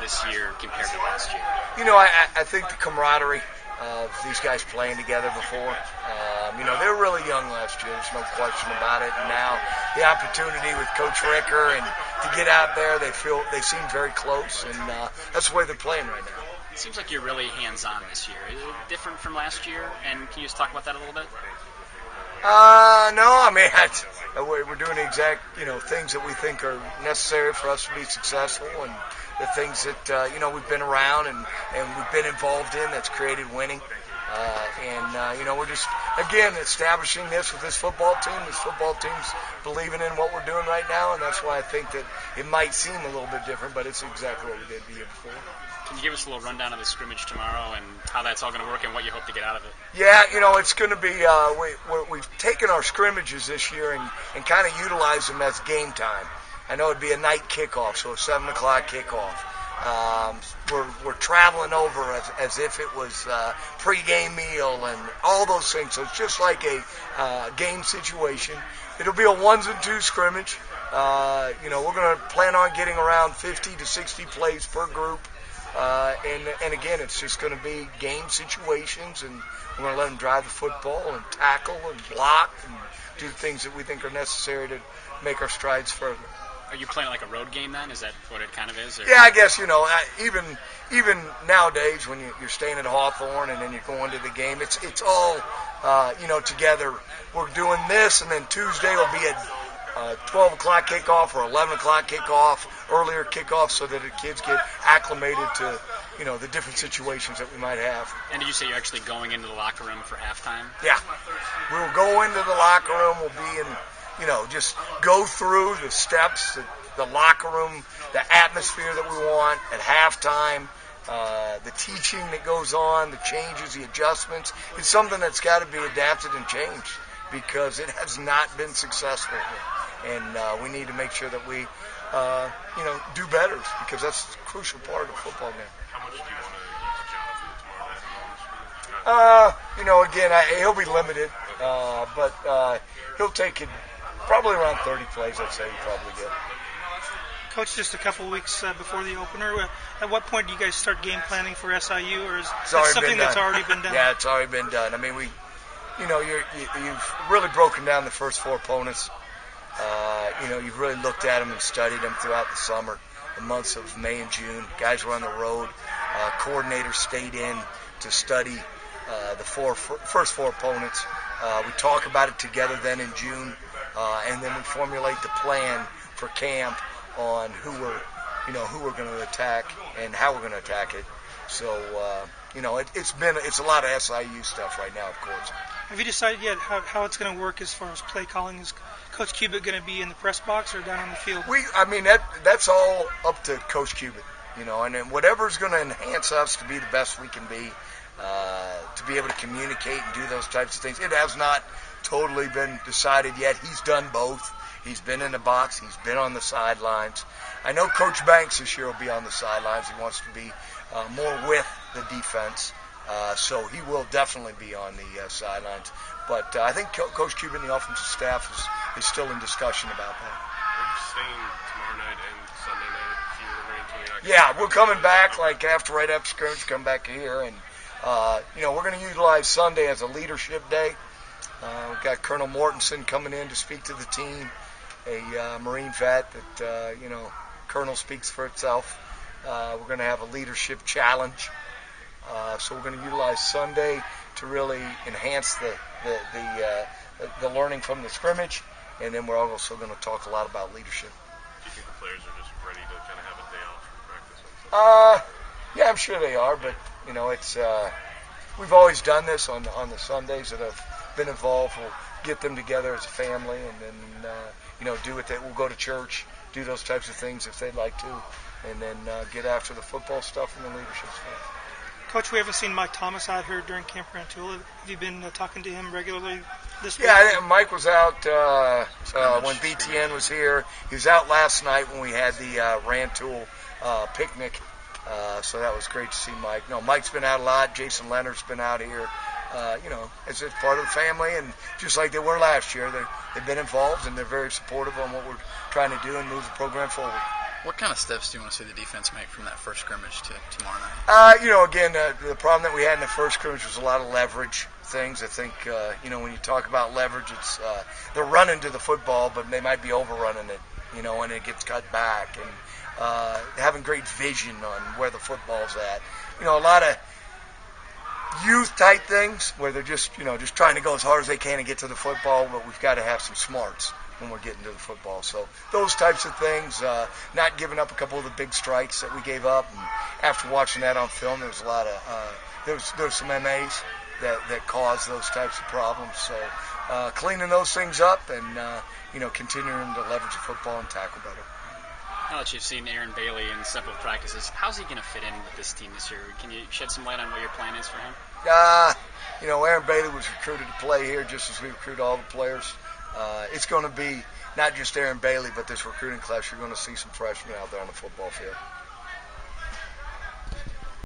this year compared to last year? I think the camaraderie of these guys playing together before. They were really young last year. There's no question about it. And now the opportunity with Coach Ricker and to get out there, they seem very close, and that's the way they're playing right now. It seems like you're really hands-on this year. Is it different from last year? And can you just talk about that a little bit? No, we're doing the exact, things that we think are necessary for us to be successful, and the things that, we've been around and we've been involved in that's created winning. We're just, again, establishing this with this football team. This football team's believing in what we're doing right now, and that's why I think that it might seem a little bit different, but it's exactly what we did the year before. Can you give us a little rundown of the scrimmage tomorrow and how that's all going to work and what you hope to get out of it? Yeah, it's going to be, we've taken our scrimmages this year and kind of utilized them as game time. I know it'd be a night kickoff, so a 7 o'clock kickoff. We're traveling over as if it was pre-game meal and all those things. So it's just like a game situation. It'll be a 1s and 2s scrimmage. We're going to plan on getting around 50 to 60 plays per group. And again, it's just going to be game situations, and we're going to let them drive the football and tackle and block and do the things that we think are necessary to make our strides further. Are you playing like a road game then? Is that what it kind of is? Or? Yeah, I guess, even nowadays when you're staying at Hawthorne and then you're going to the game, it's all, together. We're doing this, and then Tuesday will be a 12 o'clock kickoff or 11 o'clock kickoff, earlier kickoff, so that the kids get acclimated to, the different situations that we might have. And did you say you're actually going into the locker room for halftime? Yeah. We'll go into the locker room. We'll be in, just go through the steps, the locker room, the atmosphere that we want at halftime, the teaching that goes on, the changes, the adjustments. It's something that's got to be adapted and changed because it has not been successful here. And we need to make sure that we, do better because that's a crucial part of football now. How much do you want to use Jonathan tomorrow? Again, he'll be limited, but he'll take it probably around 30 plays, I'd say he'll probably get. Coach, just a couple of weeks before the opener, at what point do you guys start game planning for SIU, or is it something that's already been done? Yeah, it's already been done. You've really broken down the first 4 opponents. You've really looked at them and studied them throughout the summer, the months of May and June. Guys were on the road. Coordinators stayed in to study the first 4 opponents. We talk about it together then in June, and then we formulate the plan for camp on who we're going to attack and how we're going to attack it. So, it's a lot of SIU stuff right now, of course. Have you decided yet how it's going to work as far as play calling? Is Coach Cubitt going to be in the press box or down on the field? That's all up to Coach Cubitt, and then whatever's going to enhance us to be the best we can be, to be able to communicate and do those types of things. It has not totally been decided yet. He's done both. He's been in the box. He's been on the sidelines. I know Coach Banks this year will be on the sidelines. He wants to be more with the defense. So he will definitely be on the sidelines. But I think Coach Cubitt and the offensive staff is still in discussion about that. Are you staying tomorrow night and Sunday night if you remain until the actual? Yeah, we're coming back right after scrimmage, come back here. And, we're going to utilize Sunday as a leadership day. We've got Colonel Mortensen coming in to speak to the team, a Marine vet that, Colonel speaks for itself. We're going to have a leadership challenge. So we're going to utilize Sunday to really enhance the learning from the scrimmage, and then we're also going to talk a lot about leadership. Do you think the players are just ready to kind of have a day off from practice on Sunday? Yeah, I'm sure they are, but it's we've always done this on the Sundays that have been involved. We'll get them together as a family, and then do it. We'll go to church, do those types of things if they'd like to, and then get after the football stuff and the leadership stuff. Coach, we haven't seen Mike Thomas out here during Camp Rantoul. Have you been talking to him regularly this week? Yeah, I think Mike was out when BTN was here. He was out last night when we had the Rantoul picnic. So that was great to see Mike. No, Mike's been out a lot. Jason Leonard's been out here. It's part of the family, and just like they were last year, they've been involved and they're very supportive on what we're trying to do and move the program forward. What kind of steps do you want to see the defense make from that first scrimmage to tomorrow night? Again, the problem that we had in the first scrimmage was a lot of leverage things. I think, when you talk about leverage, it's they're running to the football, but they might be overrunning it, and it gets cut back. And having great vision on where the football's at. A lot of youth type things where they're just trying to go as hard as they can and get to the football, but we've got to have some smarts when we're getting to the football. So those types of things, not giving up a couple of the big strikes that we gave up. And after watching that on film, there was a lot of there was some MAs that caused those types of problems. So cleaning those things up and continuing to leverage the football and tackle better. Now that you've seen Aaron Bailey in several practices, how's he going to fit in with this team this year? Can you shed some light on what your plan is for him? Aaron Bailey was recruited to play here just as we recruit all the players. It's going to be not just Aaron Bailey, but this recruiting class, you're going to see some freshmen out there on the football field.